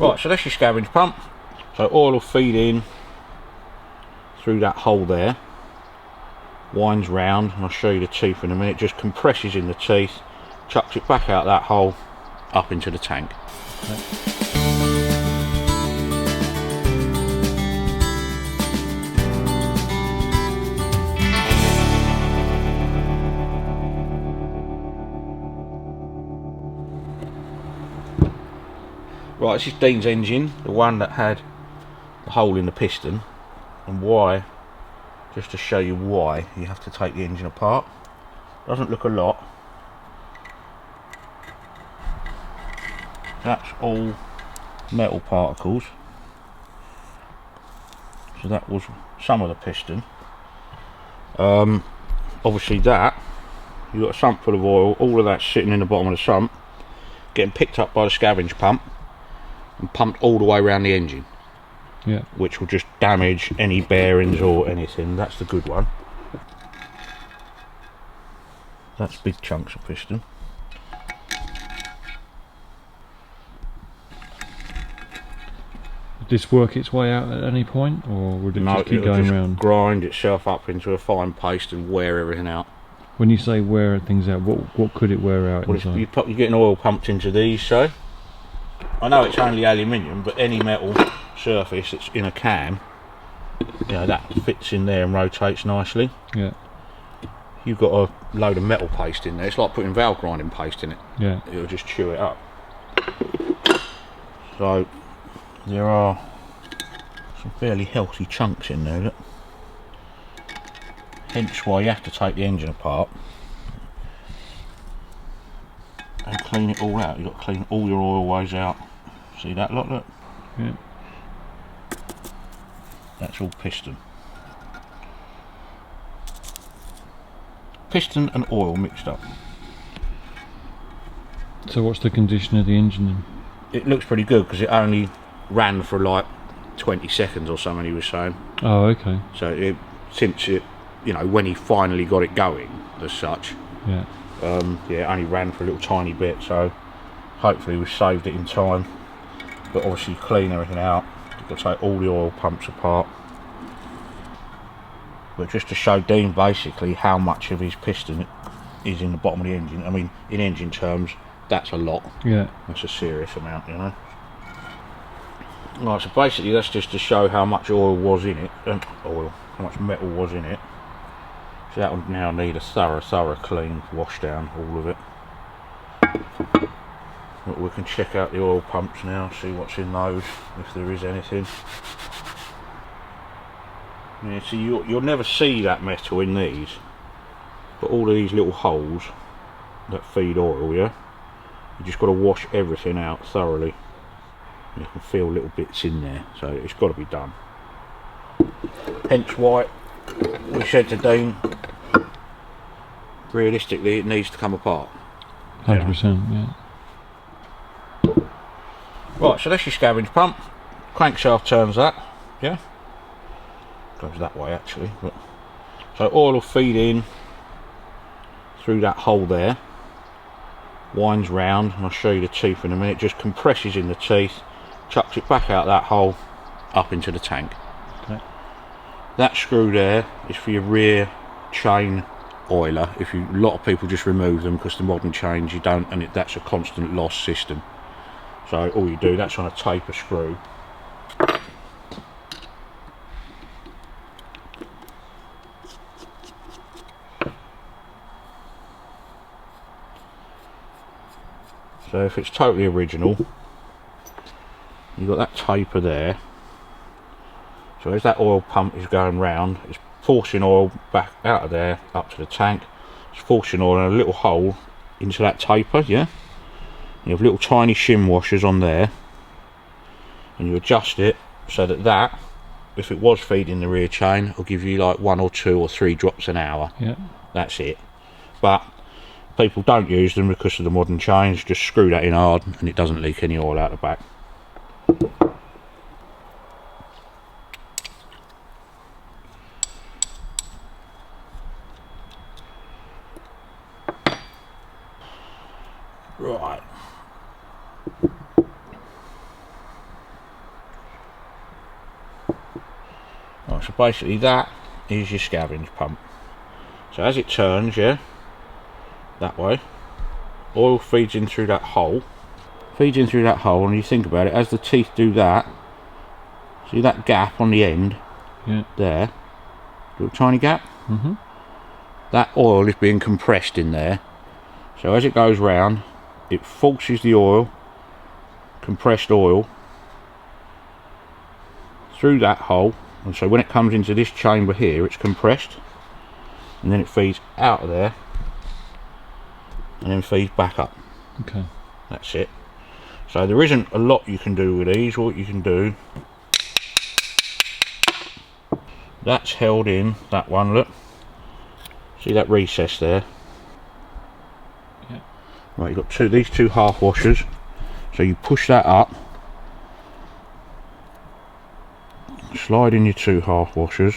Right, so that's your scavenger pump. So oil will feed in through that hole there, winds round, and I'll show you the teeth in a minute, just compresses in the teeth, chucks it back out that hole, up into the tank. Okay. Right, this is Dean's engine, the one that had the hole in the piston, and why, just to show you why, you have to take the engine apart. Doesn't look a lot. That's all metal particles. So that was some of the piston. Obviously that, you've got a sump full of oil, all of that sitting in the bottom of the sump, getting picked up by the scavenger pump and pumped all the way around the engine. Yeah. Which will just damage any bearings or anything. That's the good one. That's big chunks of piston. Would this work its way out at any point, or would it just keep going round? Grind itself up into a fine paste and wear everything out. When you say wear things out, what could it wear out inside? You're getting oil pumped into these, so I know it's only aluminium, but any metal surface that's in a can, you know, that fits in there and rotates nicely. Yeah. You've got a load of metal paste in there. It's like putting valve grinding paste in it. Yeah. It'll just chew it up. So there are some fairly healthy chunks in there. Look. Hence why you have to take the engine apart and clean it all out. You've got to clean all your oil ways out. See that lot? Look. Yeah. That's all piston. Piston and oil mixed up. So what's the condition of the engine then? It looks pretty good because it only ran for like 20 seconds or something, he was saying. Oh, okay. So since it, you know, when he finally got it going as such, yeah, it only ran for a little tiny bit, so hopefully we saved it in time. But obviously clean everything out. You've got to take all the oil pumps apart. But just to show Dean basically how much of his piston is in the bottom of the engine. I mean, in engine terms, that's a lot. Yeah. That's a serious amount, you know. Right, so basically that's just to show how much oil was in it. How much metal was in it. So that would now need a thorough clean wash down, all of it. But we can check out the oil pumps now, see what's in those, if there is anything. Yeah, so you'll never see that metal in these, but all of these little holes that feed oil, yeah, you just got to wash everything out thoroughly. You can feel little bits in there, so it's got to be done. Hence why we said to Dean, realistically it needs to come apart. 100%, yeah. Right, so that's your scavenger pump. Crankshaft turns that, yeah. Goes that way actually, but so oil will feed in through that hole there, winds round, and I'll show you the teeth in a minute, just compresses in the teeth, chucks it back out that hole, up into the tank. Okay. That screw there is for your rear chain oiler. A lot of people just remove them because the modern chains you don't, and that's a constant loss system. So all you do, that's on a taper screw. So if it's totally original, you've got that taper there. So as that oil pump is going round, it's forcing oil back out of there, up to the tank. It's forcing oil in a little hole into that taper, yeah? You have little tiny shim washers on there. And you adjust it so that, if it was feeding the rear chain, it'll give you like 1 or 2 or 3 drops an hour. Yeah. That's it. But people don't use them because of the modern chains. Just screw that in hard and it doesn't leak any oil out the back. Right. Right, so basically that is your scavenger pump. So as it turns, yeah, that way, oil feeds in through that hole. Feeds in through that hole, and you think about it, as the teeth do that, see that gap on the end? Yeah. There, little tiny gap? Mm-hmm. That oil is being compressed in there. So as it goes round, it forces the oil, compressed oil, through that hole, and so when it comes into this chamber here, it's compressed, and then it feeds out of there, and then feeds back up. Okay. That's it. So there isn't a lot you can do with these. What you can do, that's held in, that one, look. See that recess there? Yeah. Right, you've got these two half washers. So you push that up, slide in your two half washers,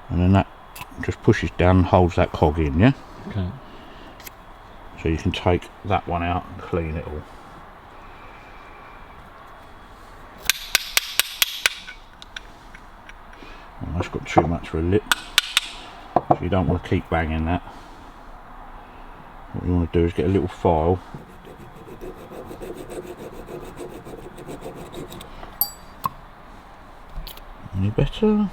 and then that just pushes down and holds that cog in, yeah? Okay. So you can take that one out and clean it all. Well, that's got too much for a lip, so you don't want to keep banging that. What you want to do is get a little file. Any better?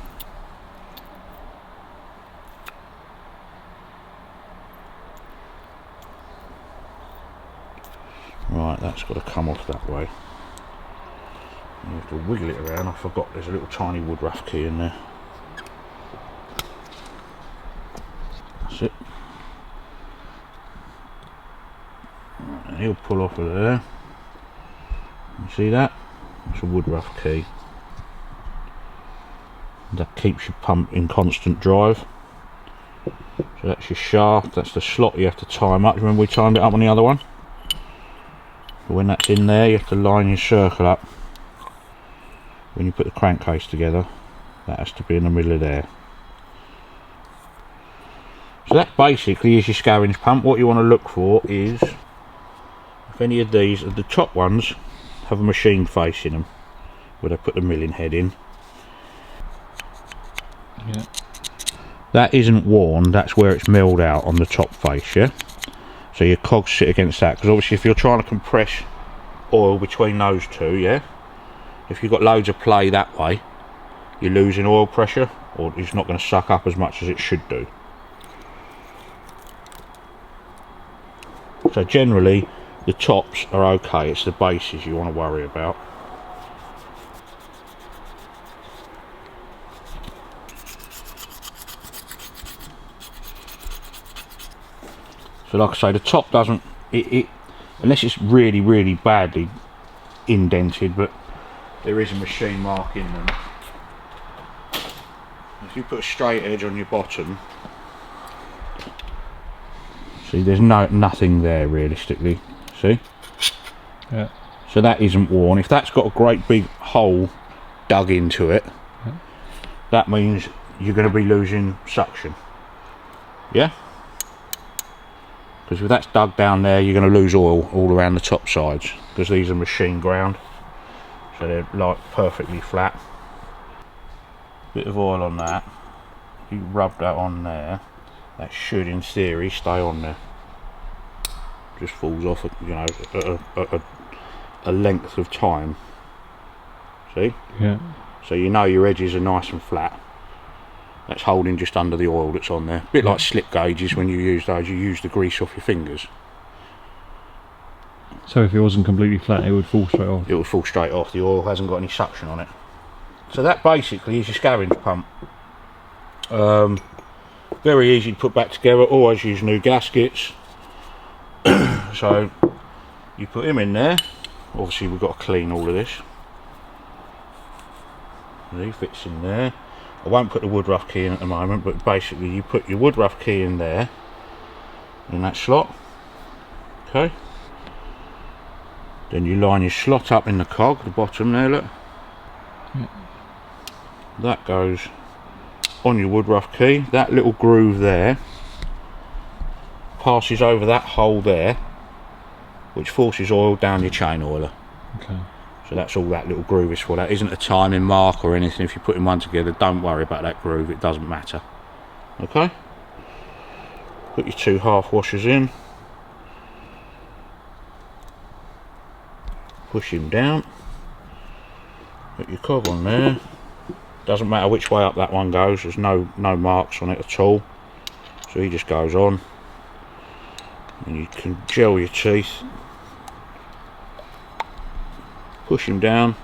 Right, that's got to come off that way. You have to wiggle it around. I forgot there's a little tiny wood rough key in there. That's it. Right, and he'll pull off of there. You see that? That's a wood rough key. That keeps your pump in constant drive. So that's your shaft, that's the slot you have to time up. Remember we timed it up on the other one? But when that's in there, you have to line your circle up. When you put the crankcase together, that has to be in the middle of there. So that basically is your scavenger pump. What you want to look for is, if any of these, the top ones have a machine face in them, where they put the milling head in. Yeah. That isn't worn, that's where it's milled out on the top face, yeah? So your cogs sit against that, because obviously if you're trying to compress oil between those two, yeah? If you've got loads of play that way, you're losing oil pressure, or it's not going to suck up as much as it should do. So generally, the tops are okay, it's the bases you want to worry about. So like I say, the top doesn't, unless it's really, really badly indented, but there is a machine mark in them. If you put a straight edge on your bottom, see there's nothing there realistically, see? Yeah. So that isn't worn. If that's got a great big hole dug into it, Yeah. that means you're going to be losing suction. Yeah? Because if that's dug down there, you're going to lose oil all around the top sides, because these are machine ground, so they're like perfectly flat. Bit of oil on that. If you rub that on there, that should in theory stay on there. Just falls off, you know, at a length of time. See? Yeah. So you know your edges are nice and flat. That's holding just under the oil that's on there. A bit like slip gauges, when you use those, you use the grease off your fingers. So if it wasn't completely flat, it would fall straight off? It would fall straight off, the oil hasn't got any suction on it. So that basically is your scavenger pump. Very easy to put back together, always use new gaskets. So you put him in there, obviously we've got to clean all of this. He fits in there. I won't put the wood rough key in at the moment, but basically you put your wood rough key in there, in that slot, okay? Then you line your slot up in the cog, the bottom there, look. Yeah. That goes on your wood rough key. That little groove there passes over that hole there, which forces oil down your chain oiler. Okay. So that's all that little groove is for. That isn't a timing mark or anything. If you're putting one together, don't worry about that groove, it doesn't matter. Okay, put your 2 half washers in, push him down, put your cog on there. Doesn't matter which way up that one goes, there's no marks on it at all. So he just goes on, and you can gel your teeth, push him down.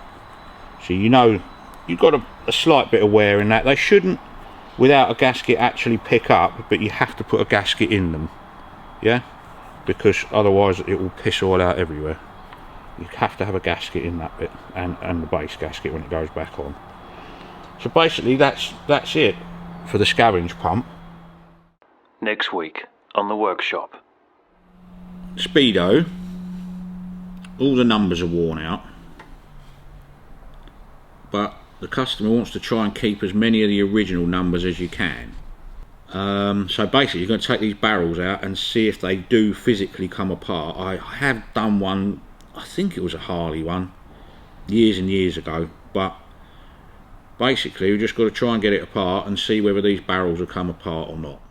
So you know you've got a slight bit of wear in that. They shouldn't, without a gasket, actually pick up, but you have to put a gasket in them, yeah, because otherwise it will piss all out everywhere. You have to have a gasket in that bit, and the base gasket when it goes back on. So basically that's it for the scavenge pump. Next week on the workshop. Speedo, all the numbers are worn out, but the customer wants to try and keep as many of the original numbers as you can. So basically you're going to take these barrels out and see if they do physically come apart. I have done one, I think it was a Harley one, years and years ago, but basically we've just got to try and get it apart and see whether these barrels will come apart or not.